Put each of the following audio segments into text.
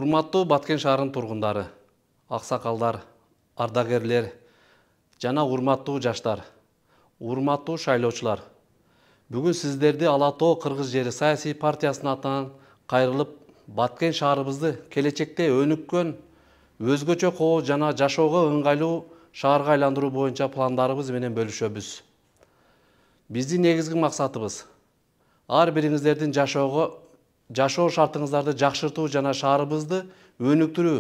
Урматтуу Баткен шаарынын тургундары, аксакалдар, ардагерлер жана урматтуу жаштар, урматтуу шайлоочулар. Бүгүн сиздерди Ала Тоо Кыргыз жери саясий партиясынын атынан кайрылып, Баткен шаарыбызды келечекте өнүккөн, өзгөчө коо жана жашоого ыңгайлуу шаарга айландыруу боюнча пландарыбыз менен бөлүшөбүз. Биздин негизги максатыбыз ар бириңиздердин жашоо шартыңыздарды жакшыртуу жана шаарыбызды өнүктүрүү,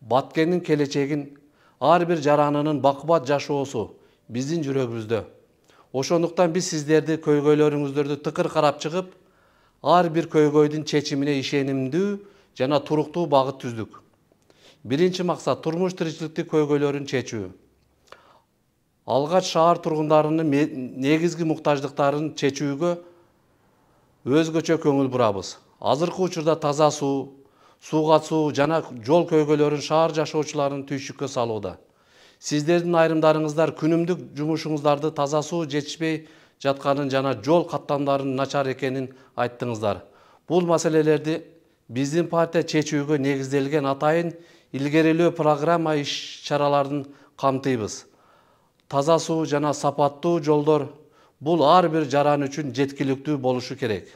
Баткендин келечегин, ар бир жаранынын бакубат жашоосу биздин жүрөгүбүздө. Ошондуктан биз сиздерди көйгөйлөрүңүздөрдү тыкыр карап чыгып, ар бир көйгөйдүн чечимине ишенимдүү жана туруктуу багыт түздүк. Биринчи максат турмуш тиричиликтик көйгөйлөрүн чечүү. Алгач шаар тургундарынын негизги муктаждыктарын чечүүгө өзгөчө көңүл бурабыз. Азыркы учурда таза суу, катуу жана жол көйгөйлөрүн шаар жашоочуларын түйшүккө салууда. Сиздердин айрымдарыңыздар күнүмдүк жумушуңуздарды таза суу жетишпей жатканын жана жол каттамдарынын начар экенин айттыңыздар. Бул маселелерди биздин партия чечүүгө негизделген атайын илгерилөө программа иш-чараларын камтыйбыз. Таза суу жана сапаттуу жолдор бул ар бир жаран үчүн жеткиликтүү болушу керек.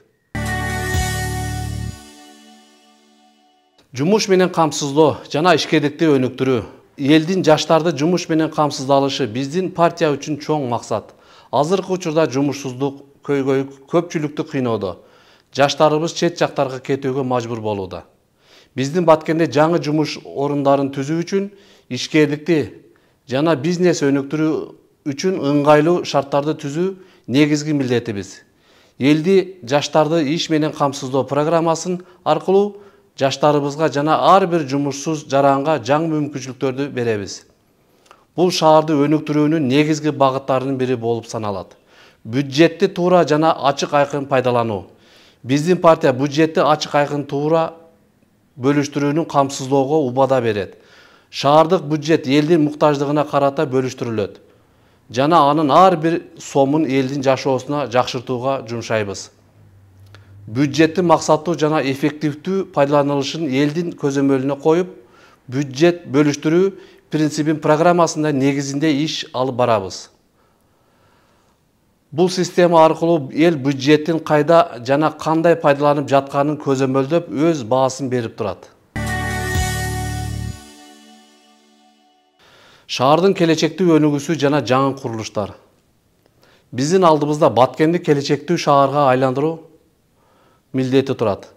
Жумуш менен камсыздоо жана ишкерликти өнүктүрүү. Элдин жаштарды жумуш менен камсыздалышы биздин партия үчүн чоң максат. Азыркы учурда жумушсуздук көйгөй көпчүлүктү кыйноодо. Жаштарыбыз чет жактарга кетүүгө мажбур болууда. Биздин Баткенде жаңы жумуш орундарын түзүү үчүн ишкерликти жана бизнес өнүктүрүү үчүн ыңгайлуу шарттарды түзүү негизги милдетибиз. Элди жаштарды иш менен камсыздоо программасын аркылуу жаштарыбызга жана ар бир жумушсуз жаранга жаңы мүмкүнчүлүктөрдү беребиз. Бул шаарды өнүктүрүүнүн негизги багыттарынын бири болуп саналат. Бюджетти туура жана ачык айкын пайдалануу. Биздин партия бюджетти ачык айкын туура бөлүштүрүүнүн камсыздоого убада берет. Шаардык бюджет элдин муктаждыгына карата бөлүштүрүлөт жана анын ар бир сомун элдин жашоосуна жакшыртууга жумшайбыз. Бюджеттин максаттуу жана эффективдүү пайдаланылышын элдин көзөмөлүнө коюп, бюджет бөлүштүрүү принцибин программасында негизинде иш алып барабыз. Бул система аркылуу эл бюджеттин кайда жана кандай пайдаланып жатканын көзөмөлдөп, өз баасын берип турат. Шаардын келечектүү өнүгүүсү жана жаңы курулуштар. Биздин алдыбызда Баткенди келечектүү шаарга айландыруу милдети турат.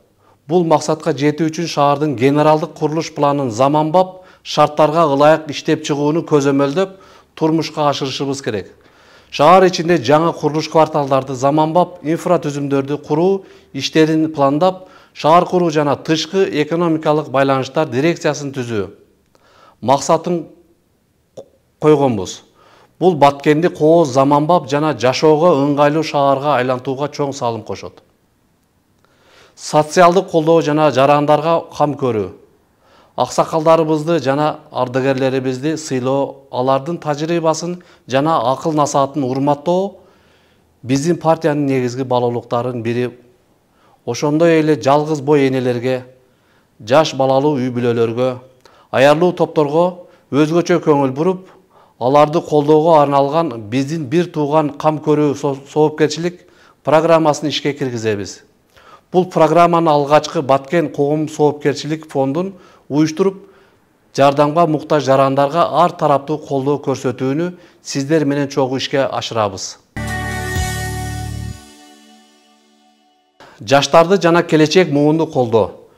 Бул максатка жетүү үчүн шаардын генералдык курулуш планын заманбап шарттарга ылайык иштеп чыгууну көзөмөлдөп, турмушка ашырышыбыз керек. Шаар ичинде жаңы курулуш кварталдарды заманбап инфратүзүмдөрдү куруу иштерин пландап, шаар куруу жана тышкы экономикалык байланыштар дирекциясын түзүү максатын койгонбуз. Бул Баткенди кооз заманбап жана жашоого ыңгайлуу шаарга айлантууга чоң салым кошот. Социалдык колдоо жана жарандарга кам көрүү. Аксакалдарыбызды жана ардагерлерибизди сыйлоо, алардын тажрыйбасын жана акыл насаатын урматтоо биздин партиянын негизги балалуулуктарынын бири. Ошондой эле жалгыз бой энелерге, жаш балалуу үй бүлөлөргө, аярлуу топторго өзгөчө көңүл буруп, аларды колдоого арналган биздин бир тууган кам көрүү соопкерчилик программасын ишке киргизебиз. Бул программаны алгачкы Баткен коом соопкерчилик фондун уюштуруп, жардамга муктаж жарандарга ар тараптуу колдоо көрсөтүүнү сиздер менен чогуу ишке ашырабыз. Жаштарды жана келечек муунду колдоо.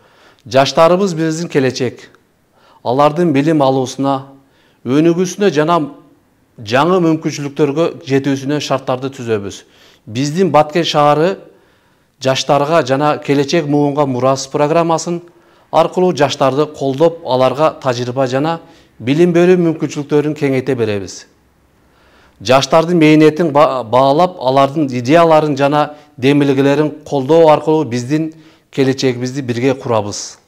Жаштарыбыз биздин келечек. Алардын билим алуусуна, өнүгүүсүнө жана жаңы мүмкүнчүлүктөргө жетүүсүнө шарттарды түзөбүз. Биздин Баткен шаары жаштарга жана келечек муунга мурас программасын аркылуу жаштарды колдоп, аларга тажрыйба жана билим берүү мүмкүнчүлүктөрүн кеңейте беребиз. Жаштардын мээнетин баалап, алардын идеяларын жана демилгелерин колдоо аркылуу биздин келечегибизди бирге курабыз.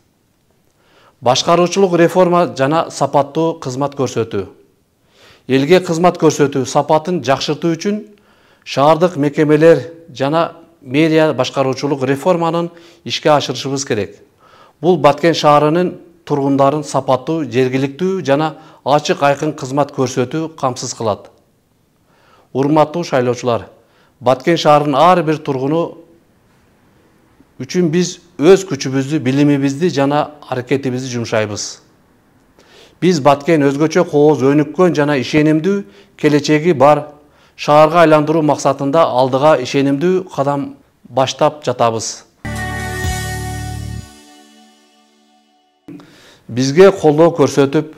Башкаруучулук реформа жана сапаттуу кызмат көрсөтүү. Элге кызмат көрсөтүү сапатын жакшыртуу үчүн шаардык мекемелер жана мэрия башкаруучулук реформанын ишке ашырышыбыз керек. Бул Баткен шаарынын тургундарын сапаттуу, жергиликтүү жана ачык айкын кызмат көрсөтүү камсыз кылат. Урматтуу шайлоочулар, Баткен шаарынын ар бир тургуну үчүн биз өз күчүбүздү, билимибизди жана аракетибизди жумшайбыз. Биз Баткен өзгөчө кооз, өнүккөн жана ишенимдүү келечеги бар шаарга айландыруу максатында алдыга ишенимдүү кадам баштап жатабыз. Бизге колдоо көрсөтүп,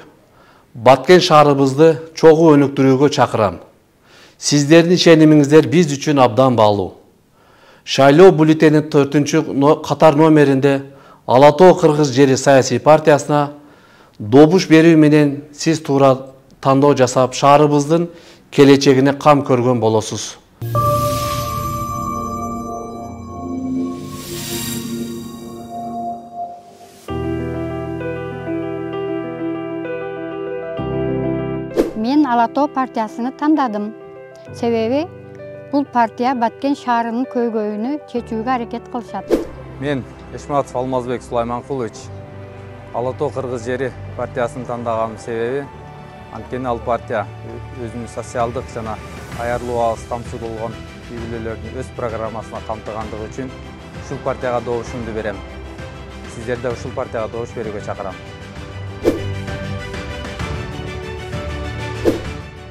Баткен шаарыбызды чогуу өнүктүрүүгө чакырам. Сиздердин ишенимиңиздер биз үчүн абдан баалуу. Шайлоо бюллетенин 4 катар номеринде Ала Тоо Кыргыз жери саясий партиясына добуш берүү менен сиз туура тандоо жасап, шаарыбыздын келечегине кам көргөн болосуз. Мен Ала Тоо партиясыны тандадым. Себеби бул партия Баткен шаарынын көйгөйүнү чечүүгө аракет кылышат. Мен Эшматов Алмазбек Сулайманкулович Ала Тоо Кыргыз жери партиясын тандаганын себеби анткени ал партия өзүнүн социалдык жана аярлуу аз камсыз болгон үй бүлөлөрдүн өз программасына камтыгандыгы үчүн ушул партияга добушумду берем. Сиздерди ушул партияга добуш берүүгө чакырам.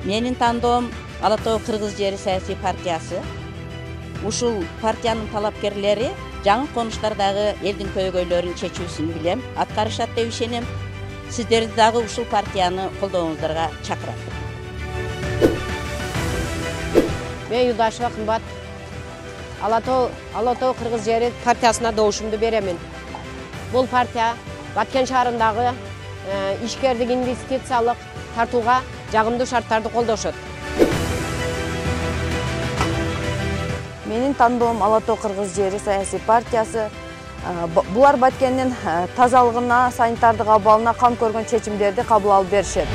Менин тандоом Ала Тоо Кыргыз жери саясий партиясы. Ушул партиянын талапкерлери жаңы конуштардагы элдин көйгөйлөрүн чечүүсүн билем, аткарышат деп ишенем. Сиздерди дагы ушул партияны колдооңуздарга чакырам. Мен Юдашева Кымбат Ала Тоо Кыргыз жери партиясына добушумду беремин. Бул партия Баткен шаарындагы ишкердик инвестициялык тартууга жагымдуу шарттарды колдошот. Менин тандоом Ала Тоо Кыргыз жери саясий партиясы. Булар Баткендин тазалыгына, санитардык абалына кам көргөн чечимдерди кабыл алып беришет.